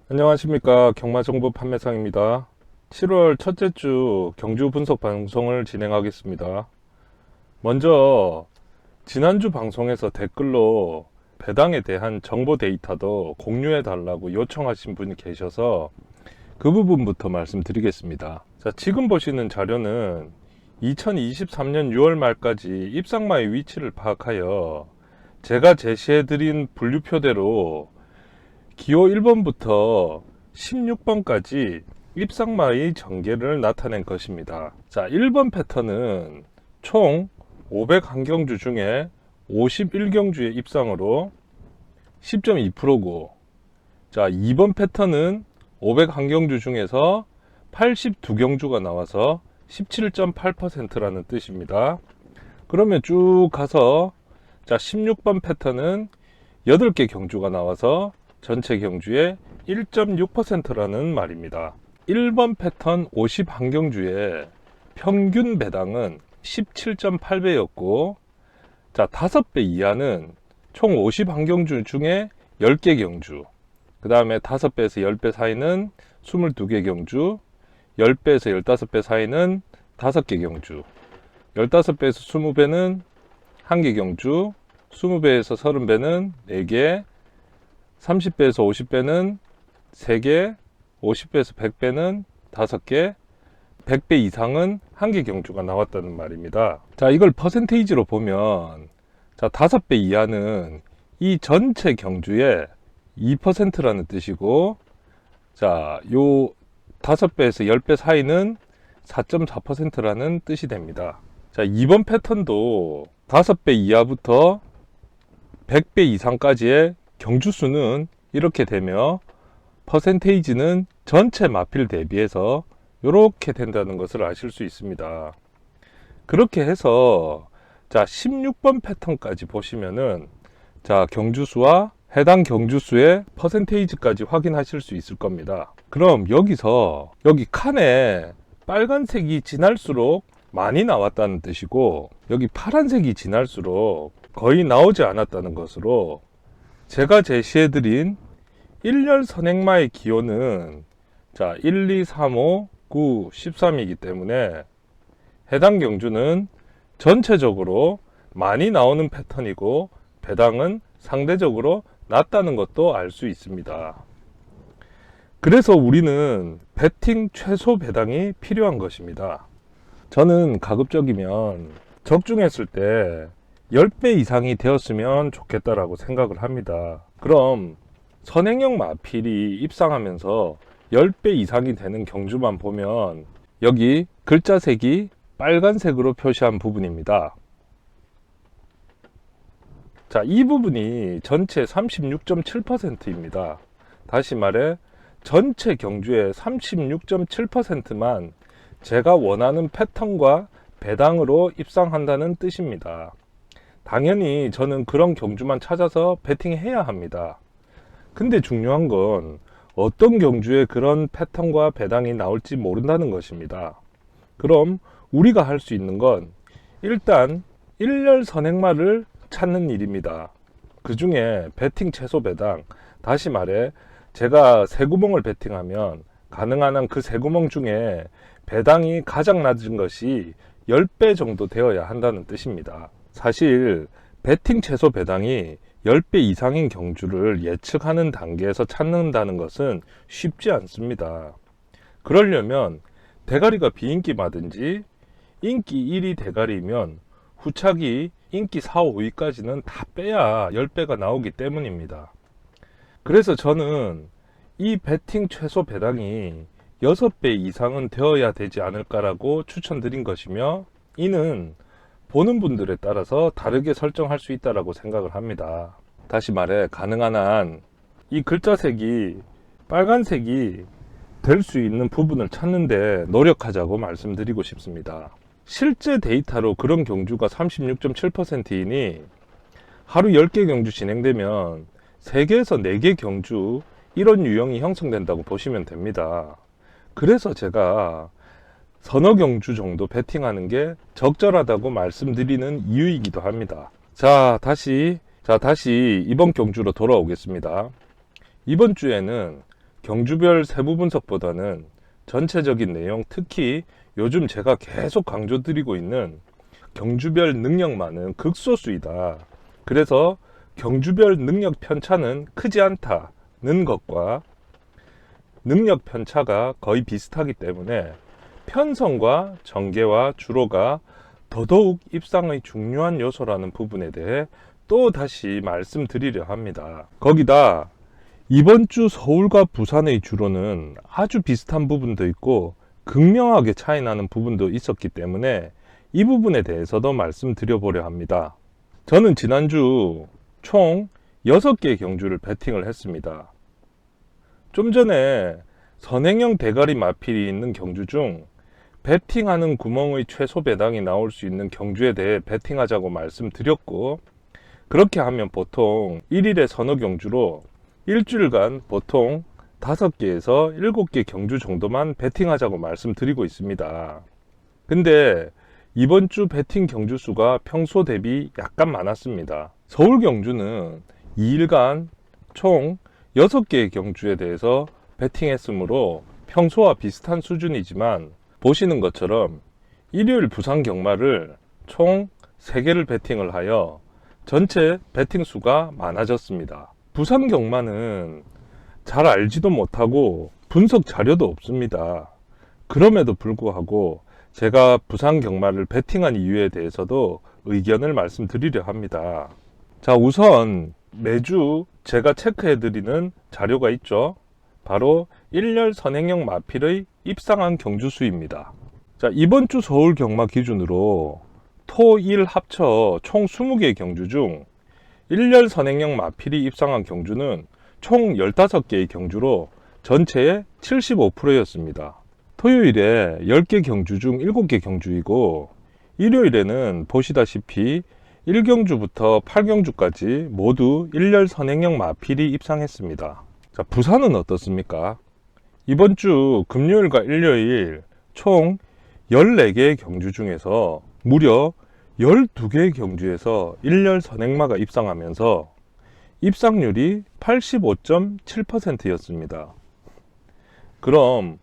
안녕하십니까, 경마정보 판매상입니다. 7월 첫째 주 경주 분석 방송을 진행하겠습니다. 먼저 지난주 방송에서 댓글로 배당에 대한 정보 데이터도 공유해 달라고 요청하신 분이 계셔서 그 부분부터 말씀드리겠습니다. 자, 지금 보시는 자료는 2023년 6월 말까지 입상마의 위치를 파악하여 제가 제시해드린 분류표대로 기호 1번부터 16번까지 입상마의 전개를 나타낸 것입니다. 자, 1번 패턴은 총 500한경주 중에 51경주의 입상으로 10.2%고, 자, 2번 패턴은 500한경주 중에서 82경주가 나와서 17.8%라는 뜻입니다. 그러면 쭉 가서, 자, 16번 패턴은 8개 경주가 나와서 전체 경주의 1.6%라는 말입니다. 1번 패턴 50한경주의 평균 배당은 17.8배였고, 자, 5배 이하는 총 50한경주 중에 10개 경주, 그 다음에 5배에서 10배 사이는 22개 경주, 10배에서 15배 사이는 5개 경주, 15배에서 20배는 1개 경주, 20배에서 30배는 4개, 30배에서 50배는 3개, 50배에서 100배는 5개, 100배 이상은 1개 경주가 나왔다는 말입니다. 자, 이걸 퍼센테이지로 보면, 자, 5배 이하는 이 전체 경주의 2%라는 뜻이고, 자, 요 5배에서 10배 사이는 4.4%라는 뜻이 됩니다. 자, 이번 패턴도 5배 이하부터 100배 이상까지의 경주 수는 이렇게 되며, 퍼센테이지는 전체 마필 대비해서 이렇게 된다는 것을 아실 수 있습니다. 그렇게 해서, 자, 16번 패턴까지 보시면은, 자, 경주수와 해당 경주수의 퍼센테이지까지 확인하실 수 있을 겁니다. 그럼 여기서 여기 칸에 빨간색이 진할수록 많이 나왔다는 뜻이고, 여기 파란색이 진할수록 거의 나오지 않았다는 것으로, 제가 제시해드린 1열 선행마의 기호는, 자, 1, 2, 3, 5, 9, 13이기 때문에 해당 경주는 전체적으로 많이 나오는 패턴이고 배당은 상대적으로 낮다는 것도 알 수 있습니다. 그래서 우리는 배팅 최소 배당이 필요한 것입니다. 저는 가급적이면 적중했을 때 10배 이상이 되었으면 좋겠다라고 생각을 합니다. 그럼 선행형 마필이 입상하면서 10배 이상이 되는 경주만 보면 여기 글자색이 빨간색으로 표시한 부분입니다. 자, 이 부분이 전체 36.7%입니다. 다시 말해 전체 경주의 36.7%만 제가 원하는 패턴과 배당으로 입상한다는 뜻입니다. 당연히 저는 그런 경주만 찾아서 배팅해야 합니다. 근데 중요한 건 어떤 경주에 그런 패턴과 배당이 나올지 모른다는 것입니다. 그럼 우리가 할 수 있는 건 일단 1열 선행마를 찾는 일입니다. 그 중에 배팅 최소 배당, 다시 말해 제가 세 구멍을 배팅하면 가능한 한 그 세 구멍 중에 배당이 가장 낮은 것이 10배 정도 되어야 한다는 뜻입니다. 사실 배팅 최소 배당이 10배 이상인 경주를 예측하는 단계에서 찾는다는 것은 쉽지 않습니다. 그러려면 대가리가 비인기마든지 인기 1위 대가리면 후차기 인기 4, 5위까지는 다 빼야 10배가 나오기 때문입니다. 그래서 저는 이 배팅 최소 배당이 6배 이상은 되어야 되지 않을까라고 추천드린 것이며, 이는 보는 분들에 따라서 다르게 설정할 수 있다고 생각을 합니다. 다시 말해 가능한 한 이 글자색이 빨간색이 될 수 있는 부분을 찾는데 노력하자고 말씀드리고 싶습니다. 실제 데이터로 그런 경주가 36.7%이니 하루 10개 경주 진행되면 3개에서 4개 경주 이런 유형이 형성된다고 보시면 됩니다. 그래서 제가 서너 경주 정도 배팅하는 게 적절하다고 말씀드리는 이유이기도 합니다. 자, 다시 이번 경주로 돌아오겠습니다. 이번 주에는 경주별 세부 분석보다는 전체적인 내용, 특히 요즘 제가 계속 강조드리고 있는 경주별 능력만은 극소수이다. 그래서 경주별 능력 편차는 크지 않다는 것과 능력 편차가 거의 비슷하기 때문에 편성과 전개와 주로가 더더욱 입상의 중요한 요소라는 부분에 대해 또 다시 말씀드리려 합니다. 거기다 이번 주 서울과 부산의 주로는 아주 비슷한 부분도 있고 극명하게 차이 나는 부분도 있었기 때문에 이 부분에 대해서도 말씀드려보려 합니다. 저는 지난주 총 6개의 경주를 배팅을 했습니다. 좀 전에 선행형 대가리 마필이 있는 경주 중 배팅하는 구멍의 최소 배당이 나올 수 있는 경주에 대해 배팅하자고 말씀드렸고, 그렇게 하면 보통 1일에 서너 경주로 일주일간 보통 5개에서 7개 경주 정도만 배팅하자고 말씀드리고 있습니다. 근데 이번 주 배팅 경주 수가 평소 대비 약간 많았습니다. 서울 경주는 2일간 총 6개의 경주에 대해서 배팅했으므로 평소와 비슷한 수준이지만, 보시는 것처럼 일요일 부산 경마를 총 3개를 배팅을 하여 전체 배팅 수가 많아졌습니다. 부산 경마는 잘 알지도 못하고 분석 자료도 없습니다. 그럼에도 불구하고 제가 부산 경마를 배팅한 이유에 대해서도 의견을 말씀드리려 합니다. 자, 우선 매주 제가 체크해드리는 자료가 있죠. 바로 일렬 선행형 마필의 입상한 경주 수입니다. 자, 이번 주 서울 경마 기준으로 토, 일 합쳐 총 20개의 경주 중 일렬 선행형 마필이 입상한 경주는 총 15개의 경주로 전체의 75%였습니다. 토요일에 10개 경주 중 7개 경주이고, 일요일에는 보시다시피 1경주부터 8경주까지 모두 일렬 선행형 마필이 입상했습니다. 자, 부산은 어떻습니까? 이번 주 금요일과 일요일 총 14개의 경주 중에서 무려 12개의 경주에서 일렬 선행마가 입상하면서 입상률이 85.7%였습니다. 그럼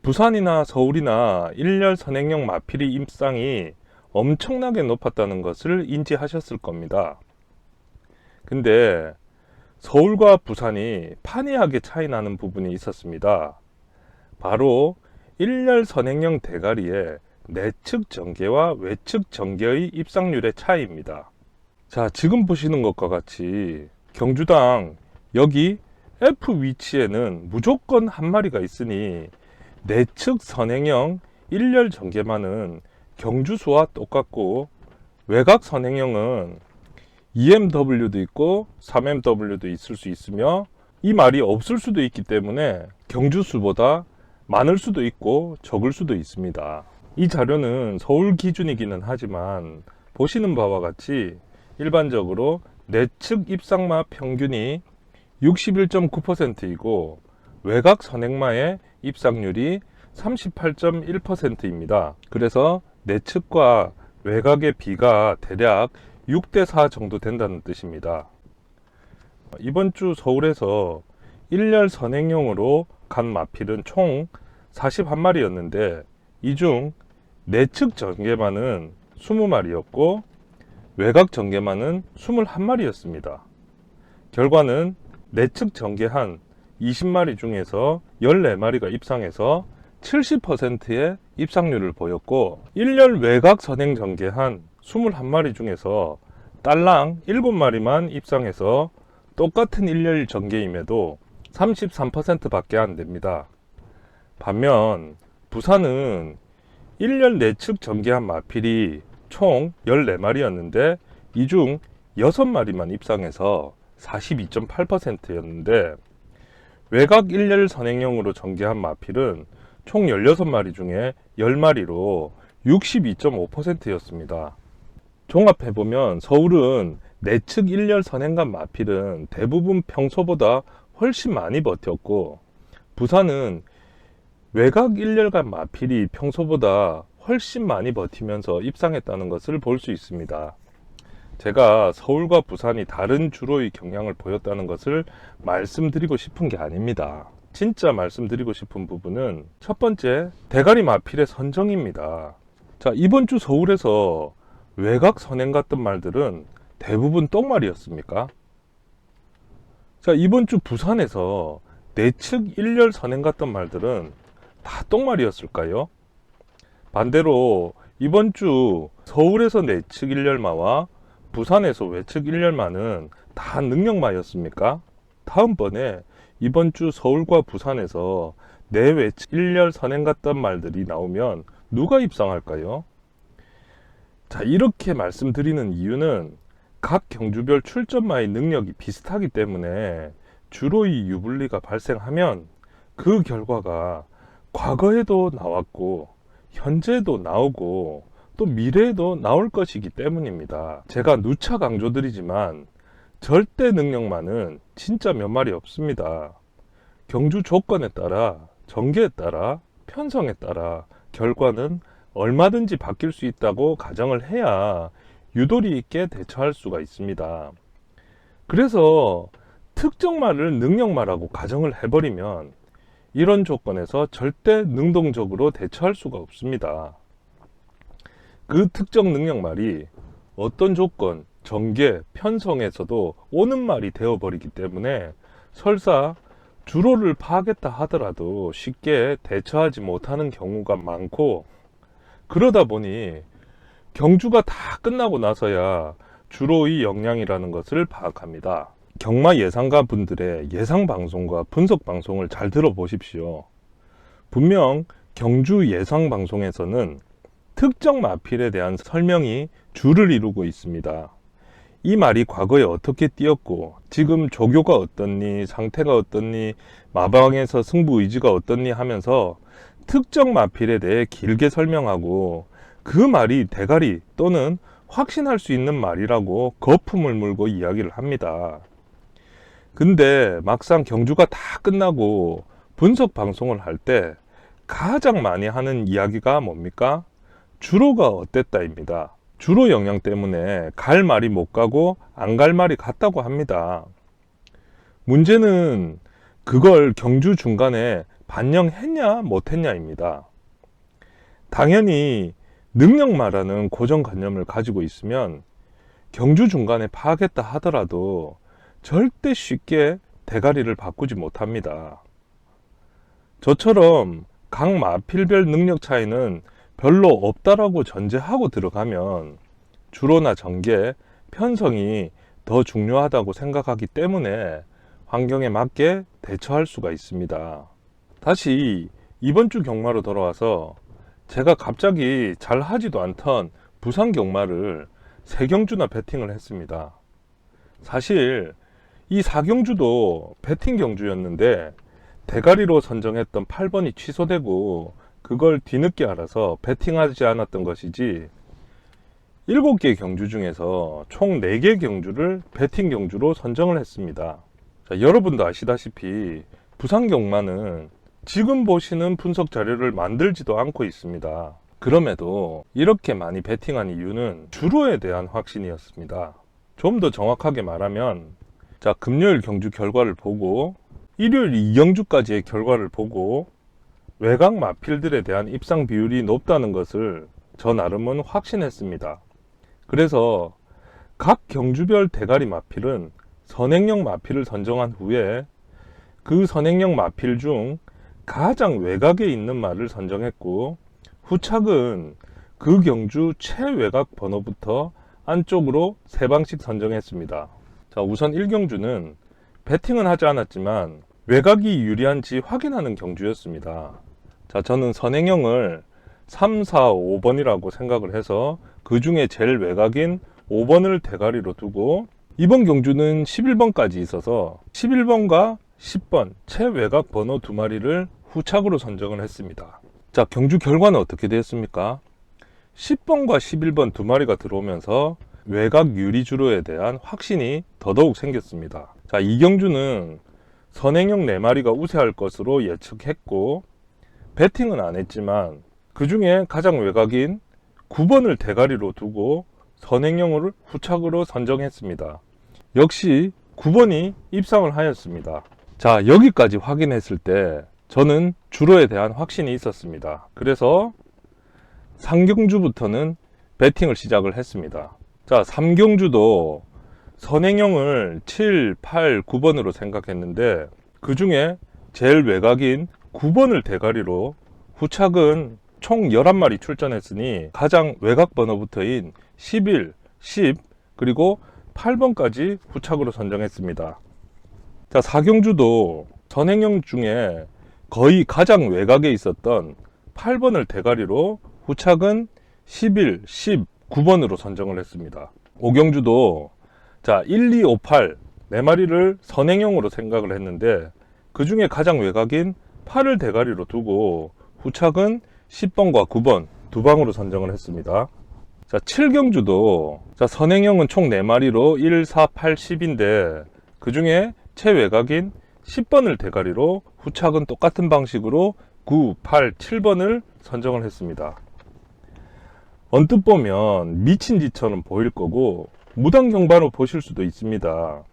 부산이나 서울이나 일렬 선행형 마필이 입상이 엄청나게 높았다는 것을 인지하셨을 겁니다. 근데 서울과 부산이 판이하게 차이 나는 부분이 있었습니다. 바로 일렬 선행형 대가리의 내측 전개와 외측 전개의 입상률의 차이입니다. 자, 지금 보시는 것과 같이 경주당 여기 F 위치에는 무조건 한 마리가 있으니 내측 선행형 일렬 전개만은 경주수와 똑같고, 외곽 선행형은 EMW도 있고 3MW도 있을 수 있으며 이 말이 없을 수도 있기 때문에 경주수보다 많을 수도 있고 적을 수도 있습니다. 이 자료는 서울 기준이기는 하지만 보시는 바와 같이 일반적으로 내측 입상마 평균이 61.9%이고 외곽 선행마의 입상률이 38.1%입니다. 그래서 내측과 외곽의 비가 대략 6대4 정도 된다는 뜻입니다. 이번 주 서울에서 일렬 선행형으로 간 마필은 총 41마리였는데 이 중 내측 전개만은 20마리였고 외곽 전개만은 21마리였습니다. 결과는 내측 전개한 20마리 중에서 14마리가 입상해서 70%의 입상률을 보였고, 일렬 외곽 선행 전개한 21마리 중에서 딸랑 7마리만 입상해서 똑같은 일렬 전개임에도 33% 밖에 안 됩니다. 반면 부산은 일렬 내측 전개한 마필이 총 14마리였는데 이 중 6마리만 입상해서 42.8%였는데 외곽 일렬 선행형으로 전개한 마필은 총 16마리 중에 10마리로 62.5%였습니다. 종합해보면 서울은 내측 일렬 선행간 마필은 대부분 평소보다 훨씬 많이 버텼고, 부산은 외곽 일렬간 마필이 평소보다 훨씬 많이 버티면서 입상했다는 것을 볼 수 있습니다. 제가 서울과 부산이 다른 주로의 경향을 보였다는 것을 말씀드리고 싶은 게 아닙니다. 진짜 말씀드리고 싶은 부분은 첫 번째, 대가리 마필의 선정입니다. 자, 이번 주 서울에서 외곽 선행 같던 말들은 대부분 똥말이었습니까? 자, 이번 주 부산에서 내측 일렬 선행 같던 말들은 다 똥말이었을까요? 반대로 이번 주 서울에서 내측 일렬마와 부산에서 외측 일렬마는 다 능력마였습니까? 다음번에 이번 주 서울과 부산에서 내외측 일렬 선행 같던 말들이 나오면 누가 입상할까요? 자, 이렇게 말씀드리는 이유는 각 경주별 출전마의 능력이 비슷하기 때문에 주로 이 유불리가 발생하면 그 결과가 과거에도 나왔고 현재도 나오고 또 미래에도 나올 것이기 때문입니다. 제가 누차 강조드리지만 절대 능력만은 진짜 몇 마리 없습니다. 경주 조건에 따라, 전개에 따라, 편성에 따라 결과는 얼마든지 바뀔 수 있다고 가정을 해야 유도리 있게 대처할 수가 있습니다. 그래서 특정 말을 능력말하고 가정을 해버리면 이런 조건에서 절대 능동적으로 대처할 수가 없습니다. 그 특정 능력말이 어떤 조건, 전개, 편성에서도 오는 말이 되어버리기 때문에 설사 주로를 파악했다 하더라도 쉽게 대처하지 못하는 경우가 많고, 그러다 보니 경주가 다 끝나고 나서야 주로의 역량이라는 것을 파악합니다. 경마 예상가 분들의 예상 방송과 분석 방송을 잘 들어보십시오. 분명 경주 예상 방송에서는 특정 마필에 대한 설명이 주를 이루고 있습니다. 이 말이 과거에 어떻게 뛰었고 지금 조교가 어떻니, 상태가 어떻니, 마방에서 승부 의지가 어떻니 하면서 특정 마필에 대해 길게 설명하고 그 말이 대가리 또는 확신할 수 있는 말이라고 거품을 물고 이야기를 합니다. 근데 막상 경주가 다 끝나고 분석 방송을 할 때 가장 많이 하는 이야기가 뭡니까? 주로가 어땠다입니다. 주로 영향 때문에 갈 말이 못 가고 안 갈 말이 갔다고 합니다. 문제는 그걸 경주 중간에 반영했냐 못했냐입니다. 당연히 능력마라는 고정관념을 가지고 있으면 경주 중간에 파악했다 하더라도 절대 쉽게 대가리를 바꾸지 못합니다. 저처럼 각 마필별 능력 차이는 별로 없다라고 전제하고 들어가면 주로나 전개, 편성이 더 중요하다고 생각하기 때문에 환경에 맞게 대처할 수가 있습니다. 다시 이번 주 경마로 돌아와서 제가 갑자기 잘 하지도 않던 부산 경마를 3경주나 배팅을 했습니다. 사실 이 4경주도 배팅 경주였는데 대가리로 선정했던 8번이 취소되고 그걸 뒤늦게 알아서 배팅하지 않았던 것이지, 7개 경주 중에서 총 4개 경주를 배팅 경주로 선정을 했습니다. 자, 여러분도 아시다시피 부산 경마는 지금 보시는 분석 자료를 만들지도 않고 있습니다. 그럼에도 이렇게 많이 배팅한 이유는 주로에 대한 확신이었습니다. 좀 더 정확하게 말하면, 자, 금요일 경주 결과를 보고 일요일 2경주까지의 결과를 보고 외곽 마필들에 대한 입상 비율이 높다는 것을 저 나름은 확신했습니다. 그래서 각 경주별 대가리 마필은 선행형 마필을 선정한 후에 그 선행형 마필 중 가장 외곽에 있는 말을 선정했고, 후착은 그 경주 최외곽 번호부터 안쪽으로 3방씩 선정했습니다. 자, 우선 1경주는 배팅은 하지 않았지만 외곽이 유리한지 확인하는 경주였습니다. 자, 저는 선행형을 3, 4, 5번이라고 생각을 해서 그 중에 제일 외곽인 5번을 대가리로 두고, 이번 경주는 11번까지 있어서 11번과 10번 최외곽 번호 2마리를 후착으로 선정을 했습니다. 자, 경주 결과는 어떻게 되었습니까? 10번과 11번 2마리가 들어오면서 외곽 유리 주로에 대한 확신이 더더욱 생겼습니다. 자, 이 경주는 선행형 4마리가 우세할 것으로 예측했고 배팅은 안 했지만 그 중에 가장 외곽인 9번을 대가리로 두고 선행형을 후착으로 선정했습니다. 역시 9번이 입상을 하였습니다. 자, 여기까지 확인했을 때 저는 주로에 대한 확신이 있었습니다. 그래서 3경주부터는 배팅을 시작을 했습니다. 자, 3경주도 선행형을 7, 8, 9번으로 생각했는데 그 중에 제일 외곽인 9번을 대가리로 후착은 총 11마리 출전했으니 가장 외곽 번호부터인 11, 10 그리고 8번까지 후착으로 선정했습니다. 자, 4경주도 선행형 중에 거의 가장 외곽에 있었던 8번을 대가리로 후착은 11, 10, 9번으로 선정을 했습니다. 5경주도 자, 1, 2, 5, 8 4마리를 선행형으로 생각을 했는데 그 중에 가장 외곽인 8을 대가리로 두고 후착은 10번과 9번 두 방으로 선정을 했습니다. 자, 7경주도 자, 선행형은 총 4마리로 1, 4, 8, 10인데 그 중에 최외곽인 10번을 대가리로 후착은 똑같은 방식으로 9, 8, 7번을 선정을 했습니다. 언뜻 보면 미친 짓처럼 보일 거고 무당경바로 보실 수도 있습니다.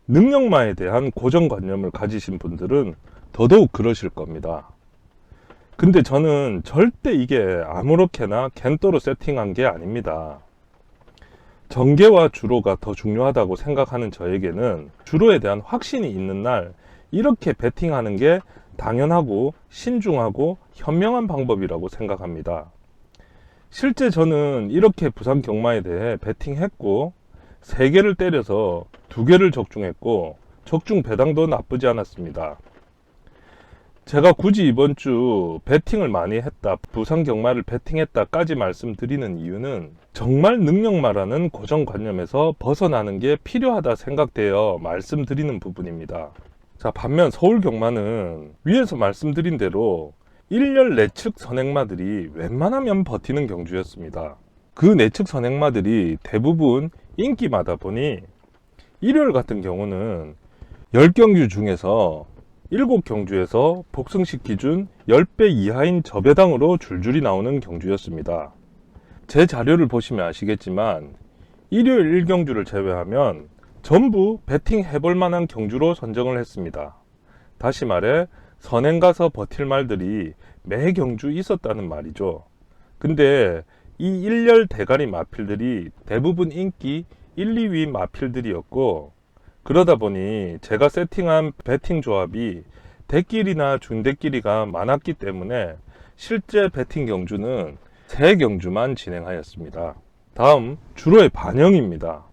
능력마에 대한 고정관념을 가지신 분들은 더더욱 그러실 겁니다. 근데 저는 절대 이게 아무렇게나 겐또로 세팅한 게 아닙니다. 전개와 주로가 더 중요하다고 생각하는 저에게는 주로에 대한 확신이 있는 날 이렇게 배팅하는 게 당연하고 신중하고 현명한 방법이라고 생각합니다. 실제 저는 이렇게 부산 경마에 대해 배팅했고 3개를 때려서 2개를 적중했고 적중 배당도 나쁘지 않았습니다. 제가 굳이 이번 주 배팅을 많이 했다, 부산 경마를 배팅했다까지 말씀드리는 이유는 정말 능력마라는 고정관념에서 벗어나는 게 필요하다 생각되어 말씀드리는 부분입니다. 자, 반면 서울 경마는 위에서 말씀드린 대로 1열 내측 선행마들이 웬만하면 버티는 경주였습니다. 그 내측 선행마들이 대부분 인기마다 보니 일요일 같은 경우는 10경주 중에서 7경주에서 복승식 기준 10배 이하인 저배당으로 줄줄이 나오는 경주였습니다. 제 자료를 보시면 아시겠지만 일요일 1경주를 제외하면 전부 배팅 해볼 만한 경주로 선정을 했습니다. 다시 말해 선행 가서 버틸 말들이 매 경주 있었다는 말이죠. 근데 이 1열 대가리 마필들이 대부분 인기 1, 2위 마필들이었고 그러다 보니 제가 세팅한 배팅 조합이 대끼리나 준대끼리가 많았기 때문에 실제 배팅 경주는 3경주만 진행하였습니다. 다음 주로의 반영입니다.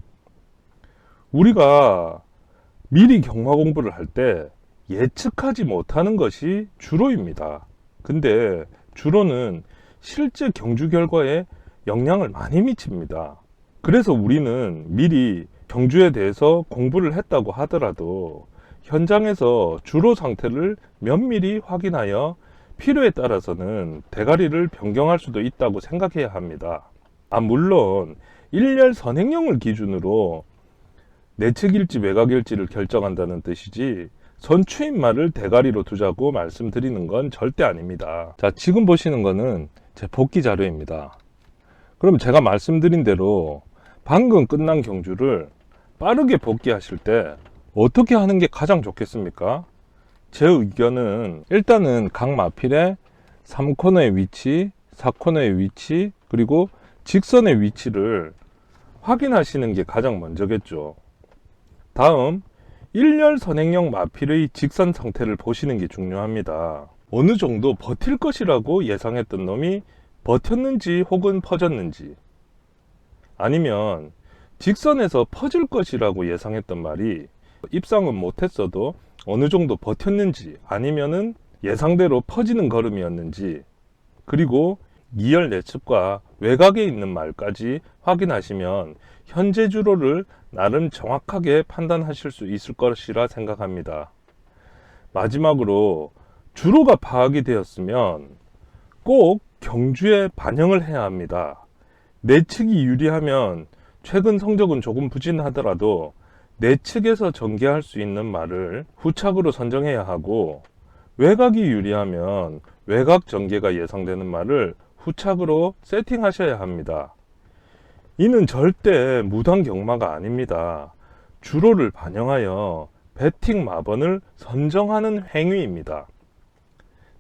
우리가 미리 경마 공부를 할 때 예측하지 못하는 것이 주로입니다. 근데 주로는 실제 경주 결과에 영향을 많이 미칩니다. 그래서 우리는 미리 경주에 대해서 공부를 했다고 하더라도 현장에서 주로 상태를 면밀히 확인하여 필요에 따라서는 대가리를 변경할 수도 있다고 생각해야 합니다. 물론 1열 선행형을 기준으로 내측일지 외곽일지를 결정한다는 뜻이지 선추인말을 대가리로 두자고 말씀드리는 건 절대 아닙니다. 자, 지금 보시는 거는 제 복기 자료입니다. 그럼 제가 말씀드린 대로 방금 끝난 경주를 빠르게 복귀하실 때 어떻게 하는 게 가장 좋겠습니까? 제 의견은 일단은 각 마필의 3코너의 위치, 4코너의 위치, 그리고 직선의 위치를 확인하시는 게 가장 먼저겠죠. 다음 1열 선행형 마필의 직선 상태를 보시는 게 중요합니다. 어느 정도 버틸 것이라고 예상했던 놈이 버텼는지 혹은 퍼졌는지, 아니면 직선에서 퍼질 것이라고 예상했던 말이 입상은 못했어도 어느 정도 버텼는지, 아니면은 예상대로 퍼지는 걸음이었는지, 그리고 2열 내측과 외곽에 있는 말까지 확인하시면 현재 주로를 나름 정확하게 판단하실 수 있을 것이라 생각합니다. 마지막으로 주로가 파악이 되었으면 꼭 경주에 반영을 해야 합니다. 내측이 유리하면 최근 성적은 조금 부진하더라도 내측에서 전개할 수 있는 말을 후착으로 선정해야 하고, 외곽이 유리하면 외곽 전개가 예상되는 말을 후착으로 세팅하셔야 합니다. 이는 절대 무당 경마가 아닙니다. 주로를 반영하여 배팅 마번을 선정하는 행위입니다.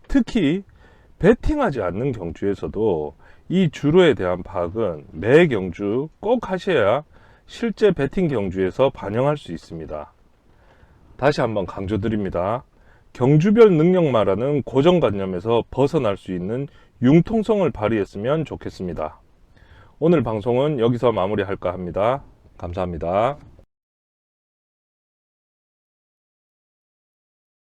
특히 배팅하지 않는 경주에서도 이 주로에 대한 파악은 매 경주 꼭 하셔야 실제 배팅 경주에서 반영할 수 있습니다. 다시 한번 강조드립니다. 경주별 능력마라는 고정관념에서 벗어날 수 있는 융통성을 발휘했으면 좋겠습니다. 오늘 방송은 여기서 마무리할까 합니다. 감사합니다.